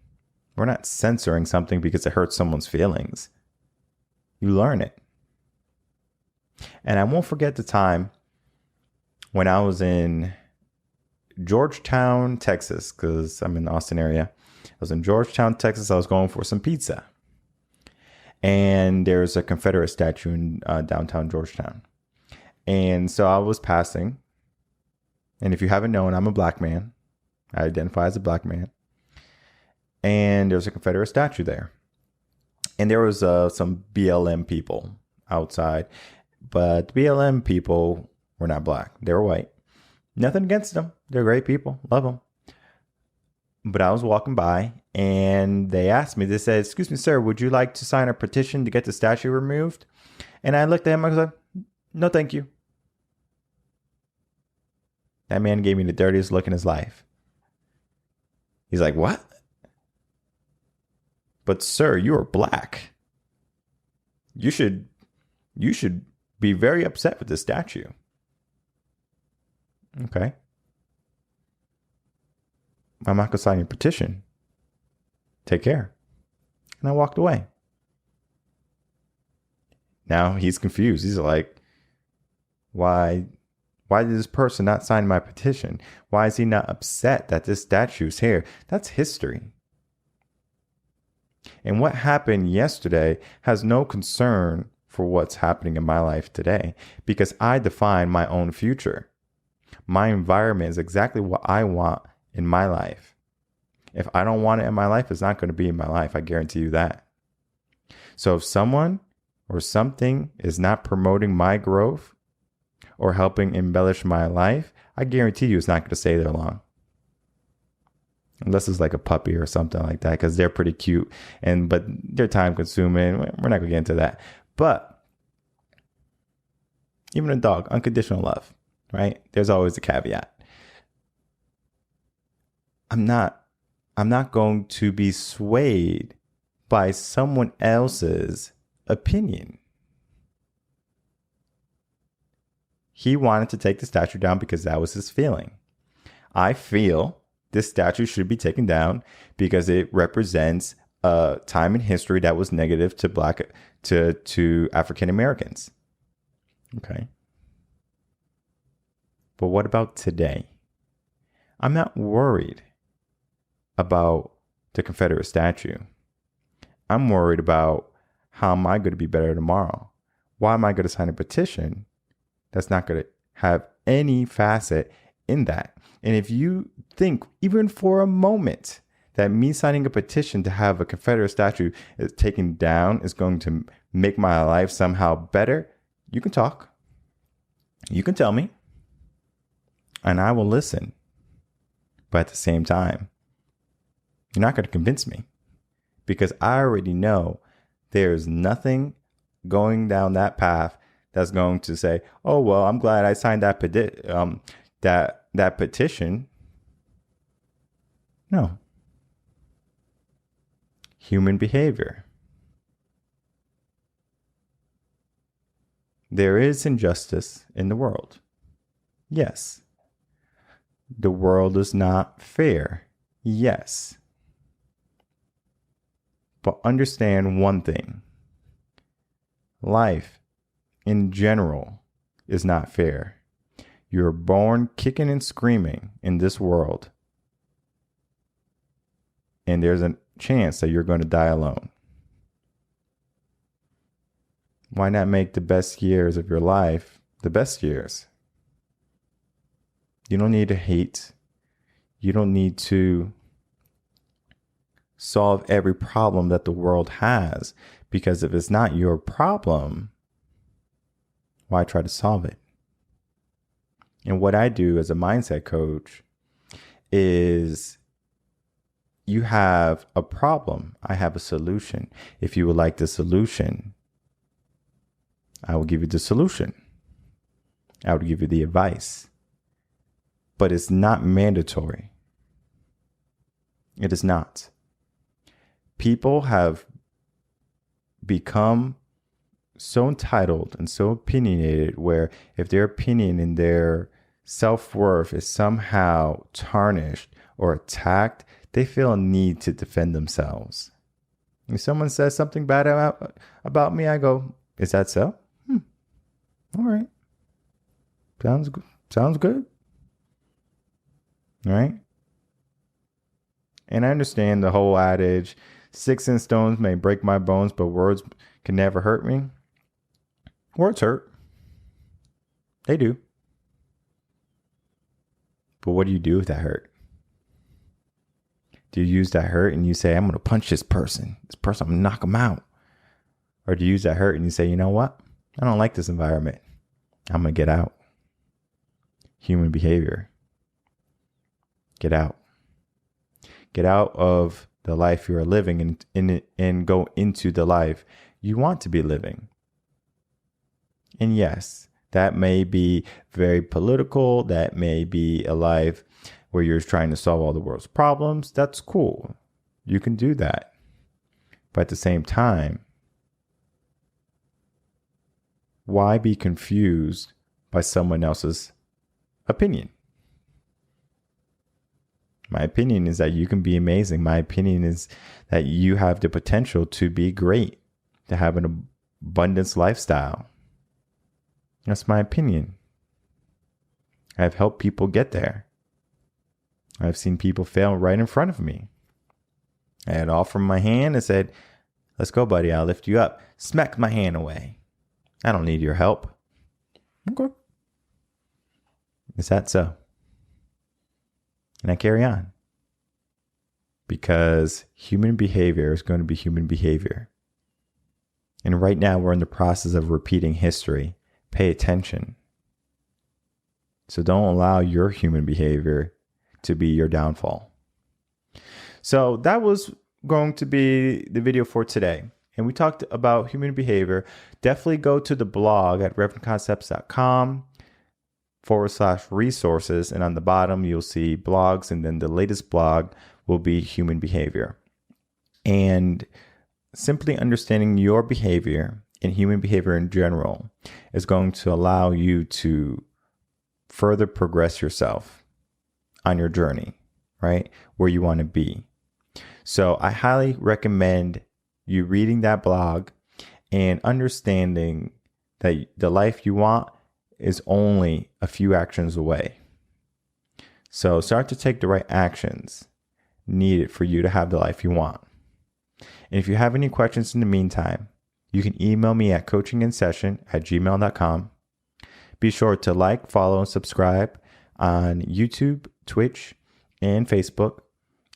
We're not censoring something because it hurts someone's feelings. You learn it. And I won't forget the time when I was in Georgetown, Texas, because I'm in the Austin area. I was in Georgetown, Texas. I was going for some pizza. And there's a Confederate statue in downtown Georgetown. And so I was passing. And if you haven't known, I'm a black man. I identify as a black man. And there's a Confederate statue there. And there was some BLM people outside. But the BLM people were not black. They were white. Nothing against them. They're great people. Love them. But I was walking by and they asked me, they said, excuse me, sir, would you like to sign a petition to get the statue removed? And I looked at him. I was like, no, thank you. That man gave me the dirtiest look in his life. He's like, what? But sir, you are black. You should be very upset with this statue. Okay. I'm not going to sign your petition. Take care. And I walked away. Now he's confused. He's like, why did this person not sign my petition? Why is he not upset that this statue's here? That's history. And what happened yesterday has no concern for what's happening in my life today, because I define my own future. My environment is exactly what I want in my life. If I don't want it in my life, it's not going to be in my life. I guarantee you that. So if someone or something is not promoting my growth or helping embellish my life, I guarantee you it's not going to stay there long. Unless it's like a puppy or something like that, because they're pretty cute, but they're time consuming. We're not going to get into that. But even a dog, unconditional love, right? There's always a caveat. I'm not going to be swayed by someone else's opinion. He wanted to take the statue down because that was his feeling. I feel this statue should be taken down because it represents a time in history that was negative to African Americans. Okay. But what about today? I'm not worried about the Confederate statue. I'm worried about how am I going to be better tomorrow? Why am I going to sign a petition that's not going to have any facet in that? And if you think even for a moment that me signing a petition to have a Confederate statue is taken down is going to make my life somehow better, you can talk. You can tell me. And I will listen. But at the same time, you're not going to convince me, because I already know there's nothing going down that path that's going to say, oh, well, I'm glad I signed that petition. No. Human behavior. There is injustice in the world. Yes. The world is not fair. Yes. But understand one thing. Life in general is not fair. You're born kicking and screaming in this world, and there's a chance that you're going to die alone. Why not make the best years of your life the best years? You don't need to hate. You don't need to solve every problem that the world has, because if it's not your problem, why try to solve it? And what I do as a mindset coach is, you have a problem, I have a solution. If you would like the solution, I will give you the solution. I will give you the advice. But it's not mandatory. It is not. People have become so entitled and so opinionated, where if their opinion and their self-worth is somehow tarnished or attacked, they feel a need to defend themselves. If someone says something bad about me, I go, is that so? All right. Sounds good. Right? And I understand the whole adage, sticks and stones may break my bones, but words can never hurt me. Words hurt. They do. But what do you do with that hurt? Do you use that hurt and you say, I'm going to punch this person. I'm going to knock him out. Or do you use that hurt and you say, you know what? I don't like this environment. I'm going to get out. Human behavior. Get out. Get out of the life you are living and go into the life you want to be living. And yes, that may be very political. That may be a life where you're trying to solve all the world's problems. That's cool. You can do that. But at the same time, why be confused by someone else's opinion? My opinion is that you can be amazing. My opinion is that you have the potential to be great, to have an abundance lifestyle. That's my opinion. I've helped people get there. I've seen people fail right in front of me. I had offered my hand and said, let's go, buddy. I'll lift you up. Smack my hand away. I don't need your help. Okay. Is that so? And I carry on. Because human behavior is going to be human behavior. And right now we're in the process of repeating history. Pay attention. So don't allow your human behavior to be your downfall. So that was going to be the video for today. And we talked about human behavior. Definitely go to the blog at revenconcepts.com/resources. And on the bottom, you'll see blogs. And then the latest blog will be human behavior. And simply understanding your behavior and human behavior in general is going to allow you to further progress yourself on your journey, right? Where you want to be. So I highly recommend you reading that blog and understanding that the life you want is only a few actions away. So start to take the right actions needed for you to have the life you want. And if you have any questions in the meantime, you can email me at coachinginsession@gmail.com. Be sure to like, follow, and subscribe on YouTube, Twitch, and Facebook.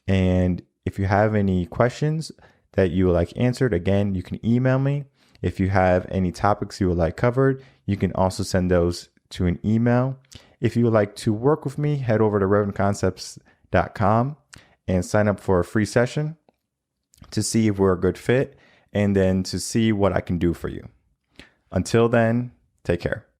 And if you have any questions that you would like answered, again, you can email me. If you have any topics you would like covered, you can also send those to an email. If you would like to work with me, head over to revenconcepts.com and sign up for a free session to see if we're a good fit and then to see what I can do for you. Until then, take care.